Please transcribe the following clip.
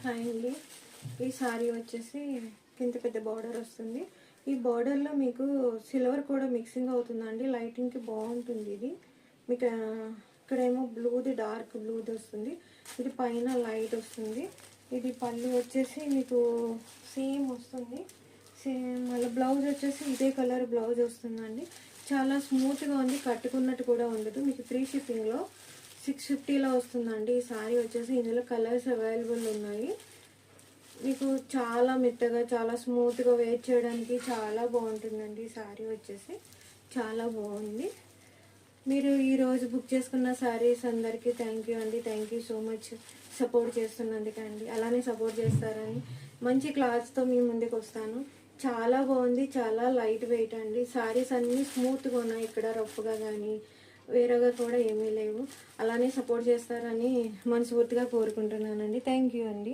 Hi అండి. ఈ sorry వచ్చేసి కింద పెద్ద బార్డర్ వస్తుంది. ఈ బార్డర్లో మీకు సిల్వర్ కూడా మిక్సింగ్ అవుతుందండి. లైటింగ్కి బాగుంటుంది ఇది. మీకు ఇక్కడేమో బ్లూది, డార్క్ బ్లూది వస్తుంది. ఇది పైన లైట్ వస్తుంది. ఇది పళ్ళు వచ్చేసి మీకు సేమ్ వస్తుంది. సేమ్ మళ్ళీ బ్లౌజ్ వచ్చేసి ఇదే కలర్ బ్లౌజ్ వస్తుందండి. చాలా స్మూత్గా ఉంది, కట్టుకున్నట్టు కూడా ఉండదు. మీకు ఫ్రీ షిప్పింగ్లో 650లో వస్తుందండి. ఈ సారీ వచ్చేసి ఇందులో కలర్స్ అవైలబుల్ ఉన్నాయి. మీకు చాలా మెత్తగా, చాలా స్మూత్గా వేర్ చేయడానికి చాలా బాగుంటుందండి. ఈ సారీ వచ్చేసి చాలా బాగుంది. మీరు ఈరోజు బుక్ చేసుకున్న సారీస్ అందరికీ థ్యాంక్ యూ అండి. Thank you so much support చేస్తున్నందుకండి. అలానే సపోర్ట్ చేస్తారని మంచి క్లాత్స్తో మీ ముందుకు వస్తాను. చాలా బాగుంది, చాలా లైట్ వెయిట్ అండి. సారీస్ అన్నీ స్మూత్గా ఉన్నాయి. ఇక్కడ రఫ్గా కానీ వేరేగా కూడా ఏమీ లేవు. అలానే సపోర్ట్ చేస్తారని మనస్ఫూర్తిగా కోరుకుంటున్నానండి. థ్యాంక్ యూ అండి.